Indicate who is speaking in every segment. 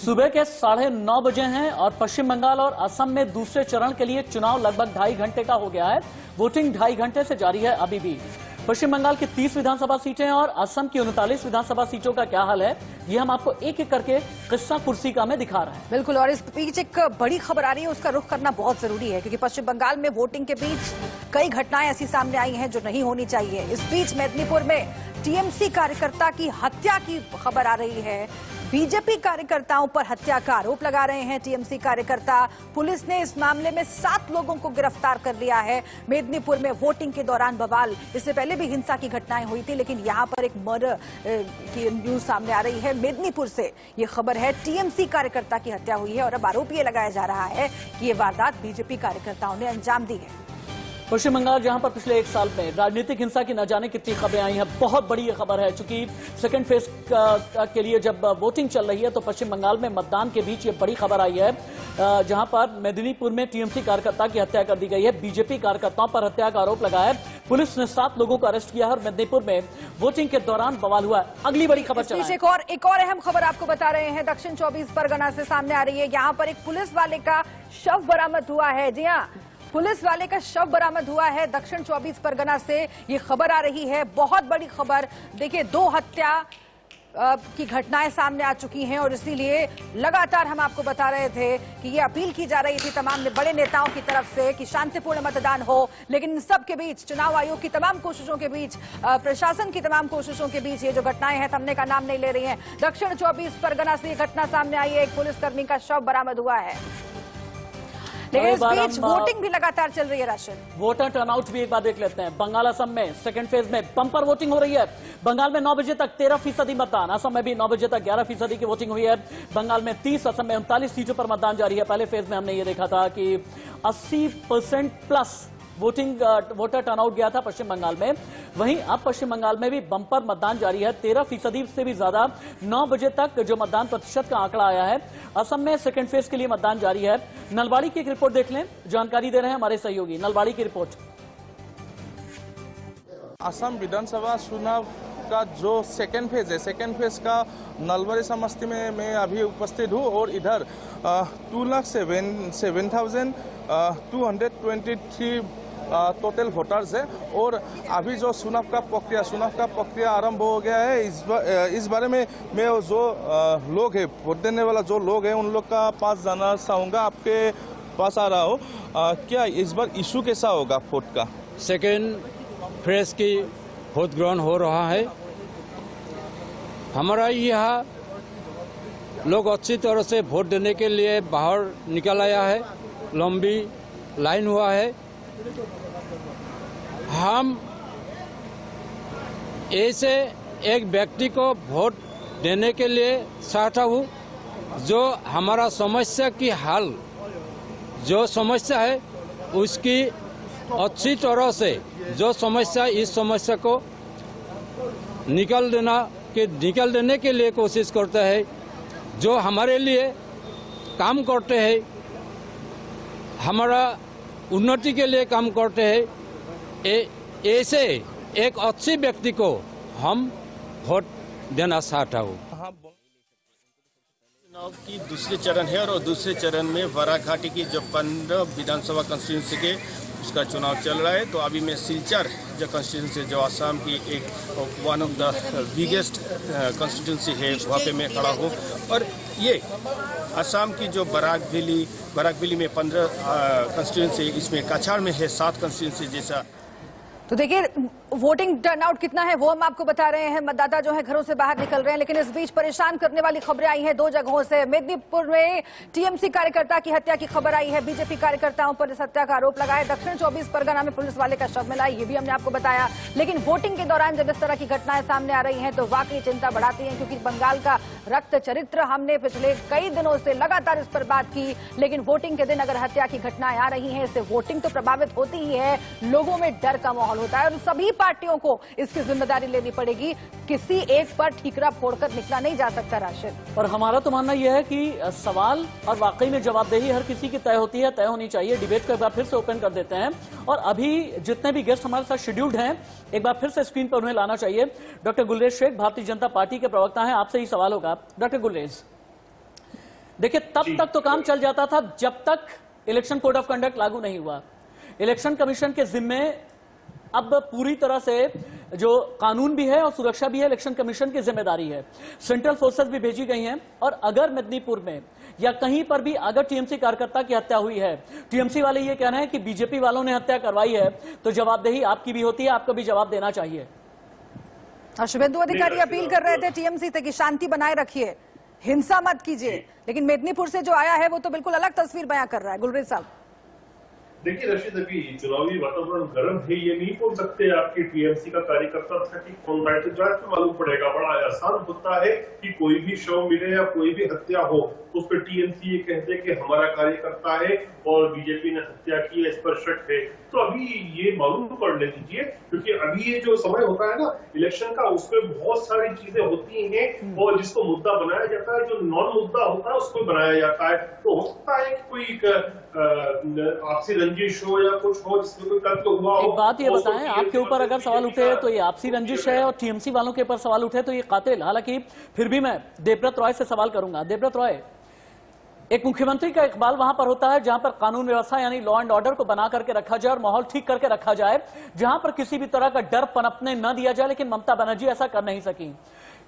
Speaker 1: सुबह के 9:30 बजे हैं और पश्चिम बंगाल और असम में दूसरे चरण के लिए चुनाव लगभग 2.5 घंटे का हो गया है। वोटिंग 2.5 घंटे से जारी है अभी भी। पश्चिम बंगाल की 30 विधानसभा सीटें और असम की 39 विधानसभा सीटों का क्या हाल है, ये हम आपको एक एक करके किस्सा कुर्सी का में दिखा रहे हैं।
Speaker 2: बिल्कुल, और इस बीच एक बड़ी खबर आ रही है, उसका रुख करना बहुत जरूरी है, क्योंकि पश्चिम बंगाल में वोटिंग के बीच कई घटनाएं ऐसी सामने आई हैं जो नहीं होनी चाहिए। इस बीच मेदिनीपुर में टीएमसी कार्यकर्ता की हत्या की खबर आ रही है। बीजेपी कार्यकर्ताओं पर हत्या का आरोप लगा रहे हैं टीएमसी कार्यकर्ता। पुलिस ने इस मामले में 7 लोगों को गिरफ्तार कर लिया है। मेदिनीपुर में वोटिंग के दौरान बवाल, इससे पहले भी हिंसा की घटनाएं हुई थी, लेकिन यहां पर एक मर्डर की न्यूज सामने आ रही है। मेदिनीपुर से ये खबर है, टीएमसी कार्यकर्ता की हत्या हुई है और अब आरोप ये लगाया जा रहा है कि ये वारदात बीजेपी कार्यकर्ताओं ने अंजाम दी है।
Speaker 1: पश्चिम बंगाल जहां पर पिछले 1 साल में राजनीतिक हिंसा की न जाने कितनी खबरें आई हैं, बहुत बड़ी ये खबर है। चूंकि सेकंड फेज के लिए जब वोटिंग चल रही है तो पश्चिम बंगाल में मतदान के बीच ये बड़ी खबर आई है, जहां पर मेदिनीपुर में टीएमसी कार्यकर्ता की हत्या कर दी गई है। बीजेपी कार्यकर्ताओं पर हत्या का आरोप लगा है। पुलिस ने 7 लोगों को अरेस्ट किया है और मेदिनीपुर में वोटिंग के दौरान बवाल हुआ है। अगली बड़ी खबर चल रही है।
Speaker 2: एक और अहम खबर आपको बता रहे हैं, दक्षिण 24 परगना से सामने आ रही है। यहाँ पर एक पुलिस वाले का शव बरामद हुआ है। जी हाँ, पुलिस वाले का शव बरामद हुआ है। दक्षिण 24 परगना से ये खबर आ रही है, बहुत बड़ी खबर। देखिए, 2 हत्या की घटनाएं सामने आ चुकी हैं और इसीलिए लगातार हम आपको बता रहे थे कि ये अपील की जा रही थी तमाम बड़े नेताओं की तरफ से कि शांतिपूर्ण मतदान हो। लेकिन इन सब के बीच, चुनाव आयोग की तमाम कोशिशों के बीच, प्रशासन की तमाम कोशिशों के बीच, ये जो घटनाएं हैं थमने का नाम नहीं ले रही हैं। दक्षिण 24 परगना से ये घटना सामने आई है, एक पुलिसकर्मी का शव बरामद हुआ है। लेकिन इस बीच वोटिंग भी लगातार चल रही है। राशन
Speaker 1: वोटर टर्नआउट भी एक बार देख लेते हैं। बंगाल असम में सेकंड फेज में बम्पर वोटिंग हो रही है। बंगाल में 9 बजे तक 13% मतदान, असम में भी 9 बजे तक 11% की वोटिंग हुई है। बंगाल में 30, असम में 39 सीटों पर मतदान जारी है। पहले फेज में हमने ये देखा था कि 80% प्लस वोटर टर्नआउट गया था पश्चिम बंगाल में। वहीं अब पश्चिम बंगाल में भी बम्पर मतदान जारी है। 13% से भी ज्यादा 9 बजे तक जो मतदान प्रतिशत का आंकड़ा आया है। असम में सेकंड फेज के लिए मतदान जारी है। नलबाड़ी की एक रिपोर्ट देख लें, जानकारी दे रहे हैं हमारे सहयोगी। नलबाड़ी की रिपोर्ट।
Speaker 3: असम विधानसभा चुनाव का जो सेकेंड फेज है, सेकेंड फेज का नलबाड़ी समष्टि में मैं अभी उपस्थित हूँ और इधर 2,07,223 टोटल वोटर्स है और अभी जो चुनाव का प्रक्रिया आरंभ हो गया है। इस बारे में मैं जो लोग हैं, वोट देने वाला जो लोग हैं, उन लोग का पास जाना चाहूँगा। आपके पास आ रहा हो, क्या इस बार इशू कैसा होगा वोट का?
Speaker 4: सेकेंड फेज की वोट ग्रहण हो रहा है। हमारा यहाँ लोग अच्छी तरह से वोट देने के लिए बाहर निकल आया है, लंबी लाइन हुआ है। हम ऐसे एक व्यक्ति को वोट देने के लिए चाहता हूँ जो हमारा समस्या की हल, जो समस्या है उसकी अच्छी तरह से, जो समस्या, इस समस्या को निकल देने के लिए कोशिश करता है, जो हमारे लिए काम करते हैं, हमारा उन्नति के लिए काम करते हैं। ऐसे एक अच्छे व्यक्ति को हम वोट देना चाहता हूँ।
Speaker 5: चुनाव की दूसरे चरण है और दूसरे चरण में वाराघाटी की जो 15 विधानसभा कंस्टिट्यूंसी के उसका चुनाव चल रहा है। तो अभी मैं सिलचर जो कंस्टिट्यूंसी, जो आसाम की एक one of the biggest constituency है, वहाँ पे मैं खड़ा हूँ। और ये आसाम की जो बराक वैली में 15 कंस्टिट्यूंसी, इसमें काछाड़ में है 7 कंस्टिट्यूंसी जैसा।
Speaker 2: तो देखिए, वोटिंग टर्नआउट कितना है वो हम आपको बता रहे हैं। मतदाता जो है घरों से बाहर निकल रहे हैं, लेकिन इस बीच परेशान करने वाली खबरें आई हैं 2 जगहों से। मेदिनीपुर में टीएमसी कार्यकर्ता की हत्या की खबर आई है, बीजेपी कार्यकर्ताओं पर इस हत्या का आरोप लगा है। दक्षिण 24 परगना में पुलिस वाले का शव मिला, ये भी हमने आपको बताया। लेकिन वोटिंग के दौरान जब इस तरह की घटनाएं सामने आ रही हैं तो वाकई चिंता बढ़ाती हैं, क्योंकि बंगाल का रक्त चरित्र हमने पिछले कई दिनों से लगातार इस पर बात की। लेकिन वोटिंग के दिन अगर हत्या की घटनाएं आ रही हैं, इससे वोटिंग तो प्रभावित होती ही है, लोगों में डर का माहौल होता है और सभी पार्टियों को इसकी जिम्मेदारी लेनी पड़ेगी। किसी एक पर ठीकरा फोड़कर निकला नहीं जा सकता। राशिद,
Speaker 1: और हमारा तो मानना यह है कि सवाल और वाकई में जवाबदेही हर किसी की तय होती है, तय होनी चाहिए। डिबेट को एक बार फिर से ओपन कर देते हैं और अभी जितने भी गेस्ट हमारे साथ शेड्यूल्ड हैं, एक बार फिर से स्क्रीन पर उन्हें लाना चाहिए। डॉक्टर गुलरेज शेख, भारतीय जनता पार्टी के प्रवक्ता हैं, आपसे ही सवाल होगा। डॉक्टर गुलरेज, देखिए, तब तक तो काम चल जाता था जब तक इलेक्शन कोड ऑफ कंडक्ट लागू नहीं हुआ। इलेक्शन कमीशन के जिम्मे अब पूरी तरह से जो कानून भी है और सुरक्षा भी है, इलेक्शन कमीशन की जिम्मेदारी है। सेंट्रल फोर्सेस भी भेजी गई हैं, और अगर मेदिनीपुर में या कहीं पर भी अगर टीएमसी कार्यकर्ता की हत्या हुई है, टीएमसी वाले ये कहना है कि बीजेपी वालों ने हत्या करवाई है, तो जवाबदेही आपकी भी होती है, आपको भी जवाब देना चाहिए।
Speaker 2: शुभेंदु अधिकारी अपील कर रहे थे टीएमसी से कि शांति बनाए रखिए, हिंसा मत कीजिए, लेकिन मेदिनीपुर से जो आया है वो तो बिल्कुल अलग तस्वीर बयां कर रहा है। गुलरीत साहब,
Speaker 6: देखिए रशीद, अभी चुनावी वातावरण गर्म है, ये नहीं बोल सकते आपकी टीएमसी का कार्यकर्ता था कि कौन राइट, जांच में मालूम पड़ेगा। बड़ा आसान होता है कि कोई भी शव मिले या कोई भी हत्या हो तो उस पर टीएमसी ये कहते कि हमारा कार्यकर्ता है और बीजेपी ने हत्या की है, इस पर शक है। तो अभी ये मालूम कर ले दीजिए, क्योंकि अभी ये जो समय होता है ना इलेक्शन का, उसमें बहुत सारी चीजें होती हैं और जिसको मुद्दा बनाया जाता है, जो नॉन मुद्दा होता है उसको बनाया जाता है। तो हो सकता है कि कोई आपसी रंजिश हो या कुछ हो जिसमें कोई तत्व हुआ हो।
Speaker 1: एक बात ये बताएं, आपके ऊपर अगर सवाल उठे तो ये आपसी रंजिश है, और टीएमसी वालों के ऊपर सवाल उठे तो ये कातिल। हालांकि फिर भी मैं देवव्रत रॉय से सवाल करूंगा। देवव्रत रॉय, एक मुख्यमंत्री का इकबाल वहां पर होता है जहां पर कानून व्यवस्था यानी लॉ एंड ऑर्डर को बना करके रखा जाए और माहौल ठीक करके रखा जाए, जहां पर किसी भी तरह का डर पनपने न दिया जाए। लेकिन ममता बनर्जी ऐसा कर नहीं सकी।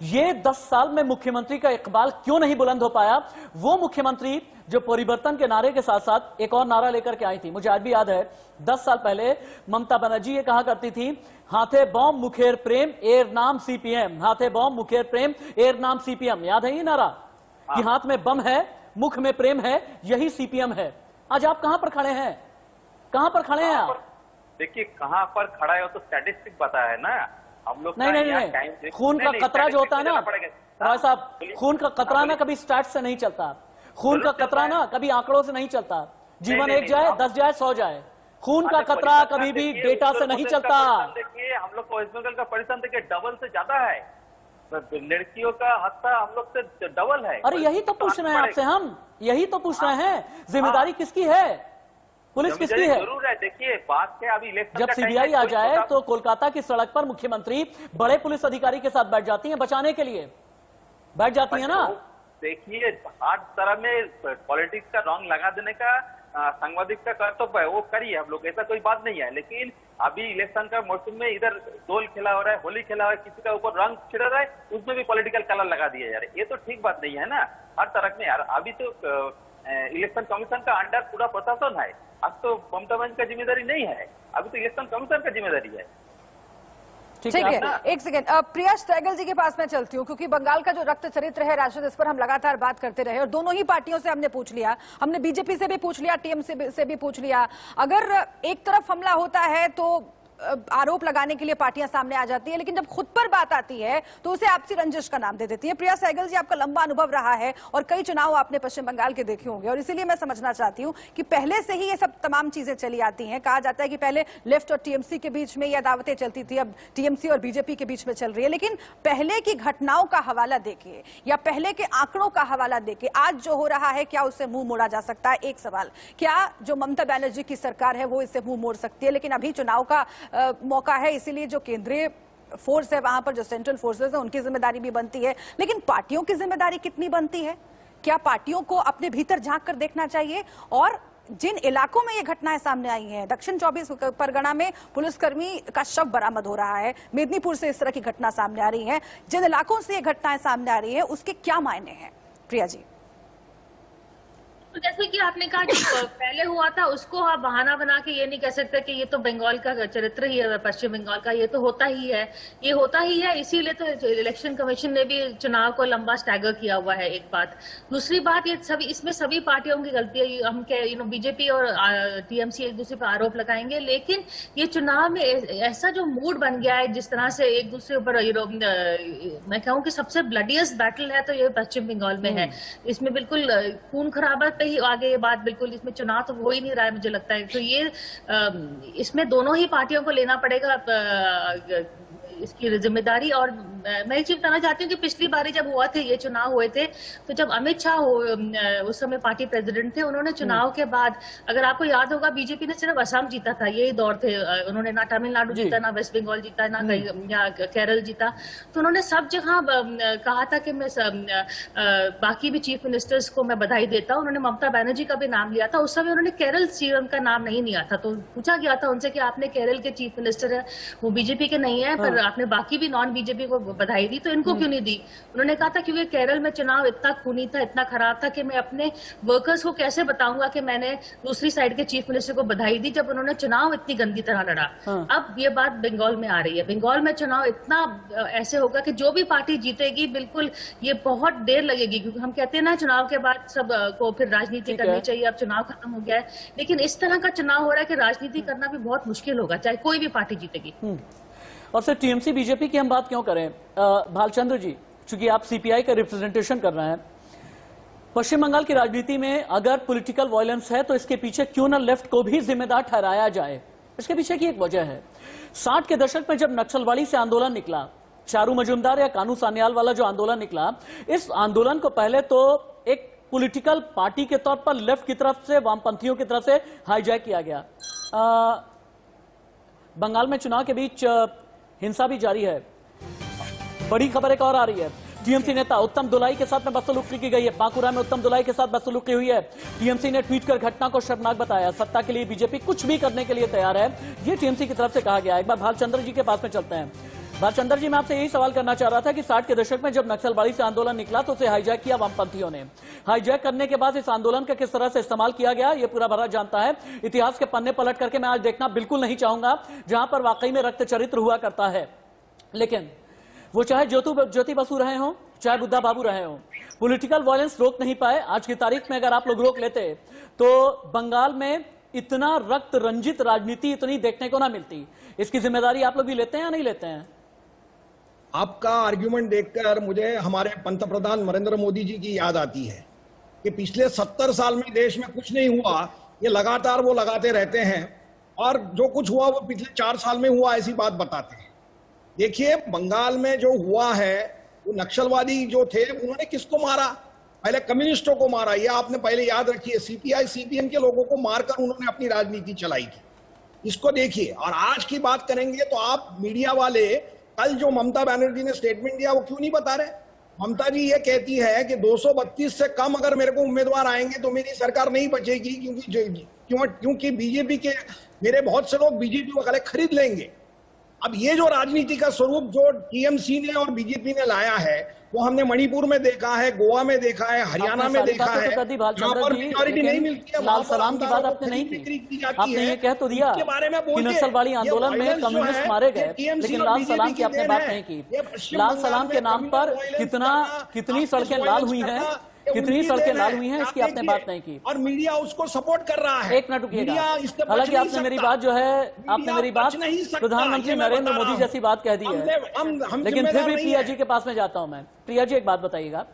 Speaker 1: ये 10 साल में मुख्यमंत्री का इकबाल क्यों नहीं बुलंद हो पाया? वो मुख्यमंत्री जो परिवर्तन के नारे के साथ साथ एक और नारा लेकर के आई थी, मुझे आज भी याद है, 10 साल पहले ममता बनर्जी ये कहा करती थी, हाथे बॉम्ब मुखेर प्रेम एर नाम सीपीएम, हाथे बॉम्ब मुखेर प्रेम एर नाम सीपीएम। याद है ये नारा कि हाथ में बम है, मुख में प्रेम है, यही सीपीएम है। आज आप कहां पर खड़े हैं? कहां पर खड़े हैं आप?
Speaker 7: देखिए कहां पर खड़ा है वो तो स्टैटिस्टिक बताया है ना हम लोग।
Speaker 1: नहीं, खून का कतरा जो होता है ना राय साहब, खून का कतरा ना कभी स्टैट से नहीं चलता, खून का कतरा ना कभी आंकड़ों से नहीं चलता। जीवन एक जाए, 10 जाए, 100 जाए, खून का कतरा कभी भी डेटा से नहीं चलता।
Speaker 7: देखिए हम लोग को वेस्ट बंगाल का परिसंख्यान देखिए डबल से ज्यादा है, लड़कियों का हत्या हम लोग से डबल है।
Speaker 1: अरे यही तो पूछ रहे हैं आपसे, हम यही तो पूछ रहे हैं, जिम्मेदारी किसकी है? पुलिस किसकी है?
Speaker 7: जरूर है। देखिए बात है अभी
Speaker 1: जब सीबीआई आ जाए तो कोलकाता की सड़क पर मुख्यमंत्री बड़े पुलिस अधिकारी के साथ बैठ जाती हैं, बचाने के लिए बैठ जाती है ना।
Speaker 7: देखिए हर तरह में पॉलिटिक्स का रंग लगा देने का सांबादिक का कर्तव्य है, वो करिए हम लोग, ऐसा कोई बात नहीं है। लेकिन अभी इलेक्शन का मौसम में इधर डोल खेला हो रहा है, होली खेला हो रहा है, किसी का ऊपर रंग छिड़ रहा है, उसमें भी पॉलिटिकल कलर लगा दिया जा रहा है, ये तो ठीक बात नहीं है ना हर तरह में यार। अभी तो इलेक्शन कमीशन का अंडर पूरा प्रशासन है, अब तो ममता बनर्जी का जिम्मेदारी नहीं है, अभी तो इलेक्शन कमीशन का जिम्मेदारी है।
Speaker 2: ठीक है, एक सेकेंड, प्रिया सहगल जी के पास मैं चलती हूँ, क्योंकि बंगाल का जो रक्त चरित्र है राशिद, इस पर हम लगातार बात करते रहे और दोनों ही पार्टियों से हमने पूछ लिया, हमने बीजेपी से भी पूछ लिया, टीएमसी से भी पूछ लिया। अगर एक तरफ हमला होता है तो आरोप लगाने के लिए पार्टियां सामने आ जाती है, लेकिन जब खुद पर बात आती है तो उसे आपसी रंजिश का नाम दे देती है। प्रिया सहगल जी, आपका लंबा अनुभव रहा है और कई चुनाव आपने पश्चिम बंगाल के देखे होंगे, और इसीलिए मैं समझना चाहती हूं कि पहले से ही ये सब तमाम चीजें चली आती हैं। कहा जाता है कि पहले लेफ्ट और टीएमसी के बीच में ये अदावतें चलती थी, अब टीएमसी और बीजेपी के बीच में चल रही है। लेकिन पहले की घटनाओं का हवाला देके या पहले के आंकड़ों का हवाला देके आज जो हो रहा है, क्या उससे मुंह मोड़ा जा सकता है? एक सवाल, क्या जो ममता बनर्जी की सरकार है वो इससे मुंह मोड़ सकती है? लेकिन अभी चुनाव का मौका है, इसीलिए जो केंद्रीय फोर्स है वहां पर, जो सेंट्रल फोर्सेस है, उनकी जिम्मेदारी भी बनती है। लेकिन पार्टियों की जिम्मेदारी कितनी बनती है? क्या पार्टियों को अपने भीतर झांक कर देखना चाहिए? और जिन इलाकों में ये घटनाएं सामने आई हैं, दक्षिण 24 परगना में पुलिसकर्मी का शव बरामद हो रहा है, मेदिनीपुर से इस तरह की घटना सामने आ रही है, जिन इलाकों से ये घटनाएं सामने आ रही है उसके क्या मायने हैं? प्रिया जी,
Speaker 8: तो जैसे कि आपने कहा कि पहले हुआ था, उसको आप बहाना बना के ये नहीं कह सकते कि ये तो बंगाल का चरित्र ही है, पश्चिम बंगाल का, ये तो होता ही है, ये होता ही है। इसीलिए तो इलेक्शन कमीशन ने भी चुनाव को लंबा स्टैगर किया हुआ है। एक बात, दूसरी बात, ये सभी इसमें सभी पार्टियों की गलती है। हम बीजेपी और टीएमसी एक दूसरे पर आरोप लगाएंगे, लेकिन ये चुनाव में ऐसा जो मूड बन गया है, जिस तरह से एक दूसरे ऊपर मैं कहूँ कि सबसे ब्लडियस्ट बैटल है तो ये पश्चिम बंगाल में है। इसमें बिल्कुल खून खराबा ही आगे ये बात, बिल्कुल इसमें चुनाव तो हो ही नहीं रहा है मुझे लगता है। तो ये इसमें दोनों ही पार्टियों को लेना पड़ेगा इसकी जिम्मेदारी। और मैं एक चीज बताना चाहती हूँ कि पिछली बारी जब हुआ थे ये चुनाव हुए थे, तो जब अमित शाह उस समय पार्टी प्रेसिडेंट थे, उन्होंने चुनाव के बाद, अगर आपको याद होगा, बीजेपी ने सिर्फ असम जीता था, यही दौर थे, उन्होंने ना तमिलनाडु जीता, ना वेस्ट बंगाल जीता, ना या केरल जीता। तो उन्होंने सब जगह कहा था कि मैं बाकी भी चीफ मिनिस्टर्स को मैं बधाई देता हूं। उन्होंने ममता बनर्जी का भी नाम लिया था, उस समय उन्होंने केरल सीएम का नाम नहीं लिया था। तो पूछा गया था उनसे कि आपने केरल के चीफ मिनिस्टर है, वो बीजेपी के नहीं है, पर आपने बाकी भी नॉन बीजेपी को बधाई दी, तो इनको क्यों नहीं दी? उन्होंने कहा था क्योंकि केरल में चुनाव इतना खूनी था, इतना खराब था कि मैं अपने वर्कर्स को कैसे बताऊंगा कि मैंने दूसरी साइड के चीफ मिनिस्टर को बधाई दी जब उन्होंने चुनाव इतनी गंदी तरह लड़ा। अब ये बात बंगाल में आ रही है। बंगाल में चुनाव इतना ऐसे होगा कि जो भी पार्टी जीतेगी, बिल्कुल ये बहुत देर लगेगी, क्योंकि हम कहते हैं ना चुनाव के बाद सब को फिर राजनीति करनी चाहिए, अब चुनाव खत्म हो गया है, लेकिन इस तरह का चुनाव हो रहा है कि राजनीति करना भी बहुत मुश्किल होगा, चाहे कोई भी पार्टी जीतेगी।
Speaker 1: और सिर्फ टीएमसी बीजेपी की हम बात क्यों करें, भालचंद्र जी, चूंकि आप सीपीआई का रिप्रेजेंटेशन कर रहे हैं, पश्चिम बंगाल की राजनीति में अगर पॉलिटिकल वायलेंस है तो इसके पीछे क्यों न लेफ्ट को भी जिम्मेदार ठहराया जाए? इसके पीछे की एक वजह है, 60 के दशक में जब नक्सलवाड़ी से आंदोलन निकला, चारू मजूमदार या कानू सान्याल वाला जो आंदोलन निकला, इस आंदोलन को पहले तो एक पॉलिटिकल पार्टी के तौर पर लेफ्ट की तरफ से, वामपंथियों की तरफ से हाईजैक किया गया। बंगाल में चुनाव के बीच हिंसा भी जारी है। बड़ी खबर एक और आ रही है, टीएमसी नेता उत्तम दुलाई के साथ में बदसलूकी की गई है। बांकुरा में उत्तम दुलाई के साथ बदसलूकी हुई है। टीएमसी ने ट्वीट कर घटना को शर्मनाक बताया। सत्ता के लिए बीजेपी कुछ भी करने के लिए तैयार है, ये टीएमसी की तरफ से कहा गया। एक बार भालचंद्र जी के पास में चलते हैं। भालचंद्र जी, मैं आपसे यही सवाल करना चाह रहा था कि 60 के दशक में जब नक्सलवाड़ी से आंदोलन निकला तो उसे हाईजैक किया वामपंथियों ने। हाईजैक करने के बाद इस आंदोलन का किस तरह से इस्तेमाल किया गया, ये पूरा भारत जानता है। इतिहास के पन्ने पलट करके मैं आज देखना बिल्कुल नहीं चाहूंगा जहां पर वाकई में रक्त चरित्र हुआ करता है, लेकिन वो चाहे ज्योति बसु रहे हो, चाहे बुद्धा बाबू रहे हो, पॉलिटिकल वायलेंस रोक नहीं पाए। आज की तारीख में अगर आप लोग रोक लेते तो बंगाल में इतना रक्त रंजित राजनीति इतनी देखने को ना मिलती। इसकी जिम्मेदारी आप लोग भी लेते हैं या नहीं लेते हैं?
Speaker 9: आपका आर्ग्यूमेंट देखकर मुझे हमारे पंतप्रधान नरेंद्र मोदी जी की याद आती है कि पिछले 70 साल में देश में कुछ नहीं हुआ, ये लगातार वो लगाते रहते हैं, और जो कुछ हुआ वो पिछले 4 साल में हुआ ऐसी बात बताते हैं। देखिए, बंगाल में जो हुआ है, वो नक्सलवादी जो थे उन्होंने किसको मारा? पहले कम्युनिस्टों को मारा। ये आपने पहले याद रखिए, सीपीआई सीपीएम के लोगों को मारकर उन्होंने अपनी राजनीति चलाई थी। इसको देखिए। और आज की बात करेंगे तो आप मीडिया वाले, कल जो ममता बनर्जी ने स्टेटमेंट दिया वो क्यों नहीं बता रहे? ममता जी ये कहती है कि 232 से कम अगर मेरे को उम्मीदवार आएंगे तो मेरी सरकार नहीं बचेगी, क्योंकि बीजेपी के मेरे बहुत से लोग बीजेपी वाले खरीद लेंगे। अब ये जो राजनीति का स्वरूप जो टीएमसी ने और बीजेपी ने लाया है, वो हमने मणिपुर में देखा है, गोवा में देखा है, हरियाणा में देखा है, जहां पर मेजॉरिटी नहीं मिलती है।
Speaker 1: लाल सलाम की बात आपने नहीं की, आपने ये कह तो दिया कि नक्सलवाड़ी आंदोलन में कम्युनिस्ट मारे गए, लेकिन लाल सलाम की आपने बात नहीं की। लाल सलाम के नाम पर कितनी सड़कें लाल हुई हैं, कितनी सड़कें लाल हुई हैं, इसकी आपने बात नहीं की।
Speaker 9: और मीडिया उसको सपोर्ट कर रहा है।
Speaker 1: एक मिनट रुकिएगा। हालांकि आपने मेरी बात जो है, आपने मेरी बात प्रधानमंत्री नरेंद्र मोदी जैसी बात कह दी है, लेकिन फिर भी प्रिया जी के पास में जाता हूं मैं। प्रिया जी, एक बात बताइएगा,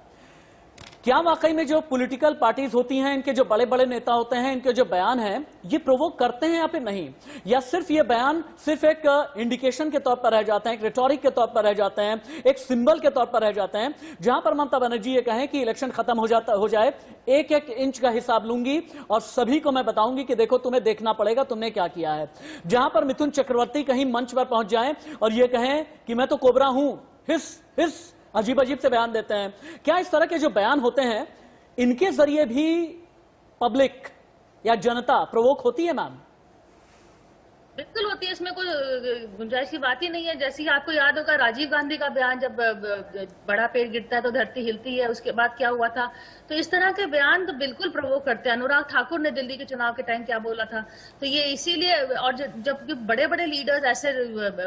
Speaker 1: क्या वाकई में जो पॉलिटिकल पार्टीज होती हैं, इनके जो बड़े बड़े नेता होते हैं, इनके जो बयान हैं, ये प्रोवोक करते हैं या फिर नहीं? या सिर्फ ये बयान सिर्फ एक इंडिकेशन के तौर पर रह जाते हैं, एक रिटोरिक के तौर पर रह जाते हैं, एक सिंबल के तौर पर रह जाते हैं, जहां पर ममता बनर्जी ये कहें कि इलेक्शन खत्म हो जाए, एक एक इंच का हिसाब लूंगी और सभी को मैं बताऊंगी कि देखो तुम्हें देखना पड़ेगा तुमने क्या किया है। जहां पर मिथुन चक्रवर्ती कहीं मंच पर पहुंच जाएं और ये कहें कि मैं तो कोबरा हूं, हिस हिस अजीब अजीब से बयान देते हैं। क्या इस तरह के जो बयान होते हैं, इनके जरिए भी पब्लिक या जनता प्रोवोक होती है? मैम,
Speaker 8: बिल्कुल होती है, इसमें कोई गुंजाइश की बात ही नहीं है। जैसे आपको याद होगा राजीव गांधी का बयान, जब बड़ा पेड़ गिरता है तो धरती हिलती है, उसके बाद क्या हुआ था। तो इस तरह के बयान तो बिल्कुल प्रोवोक करते हैं। अनुराग ठाकुर ने दिल्ली के चुनाव के टाइम क्या बोला था, तो ये इसीलिए, और जब बड़े बड़े लीडर्स ऐसे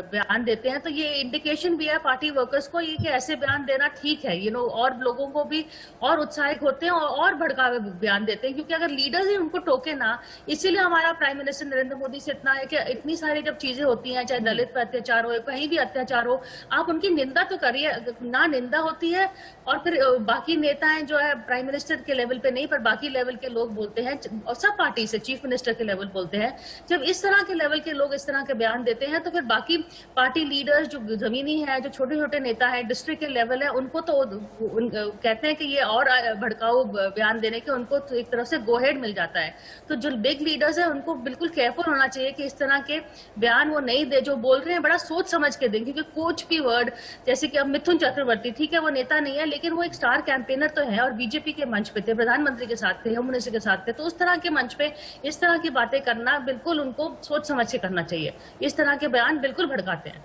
Speaker 8: बयान देते हैं तो ये इंडिकेशन भी है पार्टी वर्कर्स को ये कि ऐसे बयान देना ठीक है, और लोगों को भी और उत्साहित होते हैं और भड़कावे बयान देते हैं, क्योंकि अगर लीडर्स ही उनको टोके ना, इसीलिए हमारा प्राइम मिनिस्टर नरेंद्र मोदी से इतना है कि इतनी सारी जब चीजें होती हैं, चाहे दलित पर अत्याचार हो, कहीं भी अत्याचार हो, आप उनकी निंदा तो करिए ना। निंदा होती है और फिर बाकी नेताएं जो है प्राइम मिनिस्टर के लेवल पे नहीं पर बाकी लेवल के लोग बोलते हैं, और सब पार्टी से चीफ मिनिस्टर के लेवल बोलते हैं। जब इस तरह के लेवल के लोग इस तरह के बयान देते हैं तो फिर बाकी पार्टी लीडर्स जो जमीनी है, जो छोटे छोटे नेता है, डिस्ट्रिक्ट के लेवल है, उनको तो कहते हैं कि ये और भड़काऊ बयान देने के उनको तो एक तरफ से गो हेड मिल जाता है। तो जो बिग लीडर्स है उनको बिल्कुल केयरफुल होना चाहिए कि इस तरह के बयान वो नहीं दे, जो बोल रहे हैं बड़ा सोच समझ के दें, क्योंकि कुछ भी वर्ड, जैसे कि अब मिथुन चक्रवर्ती, ठीक है वो नेता नहीं है लेकिन वो एक स्टार कैंपेनर तो है और बीजेपी के मंच पे थे, प्रधानमंत्री के साथ थे, होम मिनिस्टर के साथ थे, तो उस तरह के मंच पे इस तरह की बातें करना बिल्कुल उनको सोच समझ के करना चाहिए। इस तरह के बयान बिल्कुल भड़काते हैं।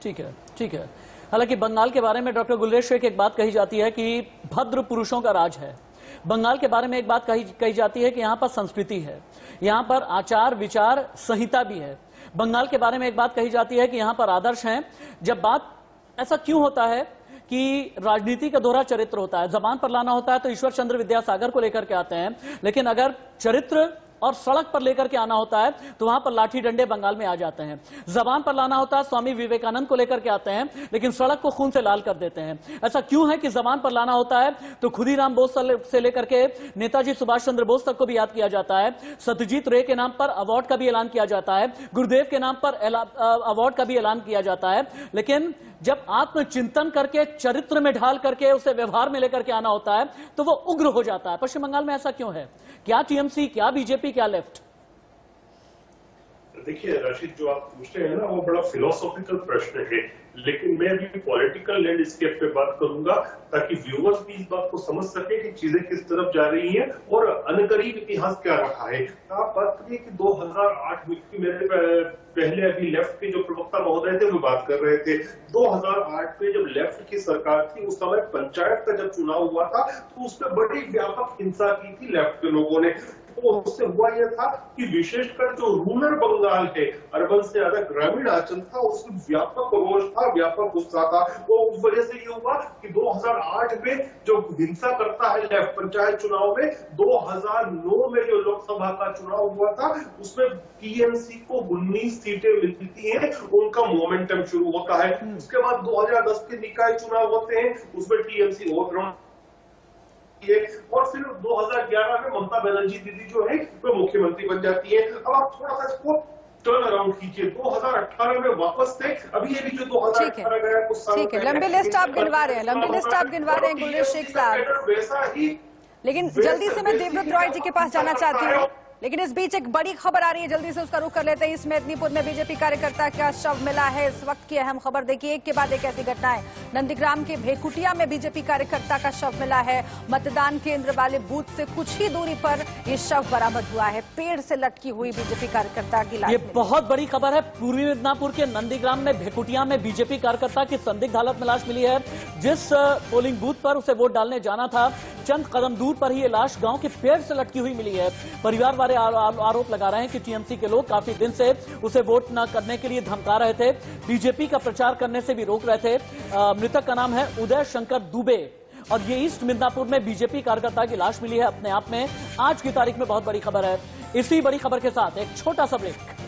Speaker 1: ठीक है, ठीक है। हालांकि बंगाल के बारे में डॉक्टर गुलरेज शेख एक बात कही जाती है कि भद्र पुरुषों का राज है। बंगाल के बारे में एक बात कही जाती है कि यहाँ पर संस्कृति है, यहाँ पर आचार विचार संहिता भी है। बंगाल के बारे में एक बात कही जाती है कि यहाँ पर आदर्श हैं। जब बात ऐसा क्यों होता है कि राजनीति का दोहरा चरित्र होता है, जबान पर लाना होता है तो ईश्वर चंद्र विद्यासागर को लेकर के आते हैं, लेकिन अगर चरित्र और सड़क पर लेकर के आना होता है तो वहां पर लाठी डंडे बंगाल में आ जाते हैं। जबान पर लाना होता है स्वामी विवेकानंद को लेकर के आते हैं, लेकिन सड़क को खून से लाल कर देते हैं। ऐसा क्यों है कि जबान पर लाना होता है तो खुदीराम बोस से लेकर के नेताजी सुभाष चंद्र बोस तक को भी याद किया जाता है, सत्यजीत रे के नाम पर अवार्ड का भी ऐलान किया जाता है, गुरुदेव के नाम पर अवार्ड का भी ऐलान किया जाता है, लेकिन जब आत्मचिंतन करके चरित्र में ढाल करके उसे व्यवहार में लेकर के आना होता है तो वो उग्र हो जाता है। पश्चिम बंगाल में ऐसा क्यों है? क्या टीएमसी, क्या बीजेपी, क्या लेफ्ट?
Speaker 6: देखिए रशीद, जो आप पूछ रहे हैं ना वो बड़ा फिलोसॉफिकल प्रश्न है, लेकिन मैं अभी पॉलिटिकल लैंडस्केप पे बात करूंगा ताकि व्यूअर्स भी इस बात को समझ सके कि चीजें किस तरफ जा रही हैं और अनकरीब इतिहास क्या रहा है। आप बात करिए कि 2008 में मेरे पहले अभी लेफ्ट के जो प्रवक्ता महोदय थे वो बात कर रहे थे, 2008 में जब लेफ्ट की सरकार थी उस समय पंचायत का जब चुनाव हुआ था तो उसमें बड़ी व्यापक हिंसा की थी लेफ्ट के लोगों ने। तो उससे हुआ यह था कि विशेषकर जो रूरल बंगाल है, अर्बन से ज्यादा ग्रामीण अंचल था, उसमें व्यापक रोष था, व्यापक गुस्सा था। तो उस वजह से ये हुआ कि 2008 में जो हिंसा करता है लेफ्ट पंचायत चुनाव में, 2009 में जो लोकसभा का चुनाव हुआ था उसमें टीएमसी को 19 सीटें मिलती हैं, उनका मोमेंटम शुरू होता है। उसके बाद 2010 के निकाय चुनाव होते हैं, उसमें टीएमसी ओवरग्राउंड और फिर 2011 में ममता बनर्जी दीदी जो है वो मुख्यमंत्री बन जाती है। अब आप थोड़ा सा इसको टर्न अराउंड कीजिए, 2018 में वापस थे, अभी ये भी जो 2018 गया कुछ साल
Speaker 2: ठीक है, लंबी लिस्ट आप गिनवा रहे हैं, लंबी लिस्ट आप गिनवा रहे हैं गुलरेज शेख साहब,
Speaker 6: वैसा ही।
Speaker 2: लेकिन जल्दी से मैं देवव्रत रॉय जी के पास जाना चाहती हूँ, लेकिन इस बीच एक बड़ी खबर आ रही है, जल्दी से उसका रुख कर लेते हैं। इस मेदिनीपुर में बीजेपी कार्यकर्ता का शव मिला है। इस वक्त की अहम खबर देखिए, एक के बाद एक ऐसी घटनाएं। नंदीग्राम के भेकुटिया में बीजेपी कार्यकर्ता का शव मिला है। मतदान केंद्र वाले बूथ से कुछ ही दूरी पर ये शव बरामद हुआ है। पेड़ से लटकी हुई बीजेपी कार्यकर्ता की लाश।
Speaker 1: ये बहुत बड़ी खबर है। पूर्वी मिदनापुर के नंदीग्राम में भेकुटिया में बीजेपी कार्यकर्ता की संदिग्ध हालत में लाश मिली है। जिस पोलिंग बूथ पर उसे वोट डालने जाना था, चंद कदम दूर पर ही ये लाश गांव के पेड़ से लटकी हुई मिली है। परिवार वाले आरोप लगा रहे हैं कि टीएमसी के लोग काफी दिन से उसे वोट न करने के लिए धमका रहे थे, बीजेपी का प्रचार करने से भी रोक रहे थे। मृतक का नाम है उदय शंकर दुबे और ये ईस्ट मिदनापुर में बीजेपी कार्यकर्ता की लाश मिली है। अपने आप में आज की तारीख में बहुत बड़ी खबर है। इसी बड़ी खबर के साथ एक छोटा सा ब्रेक।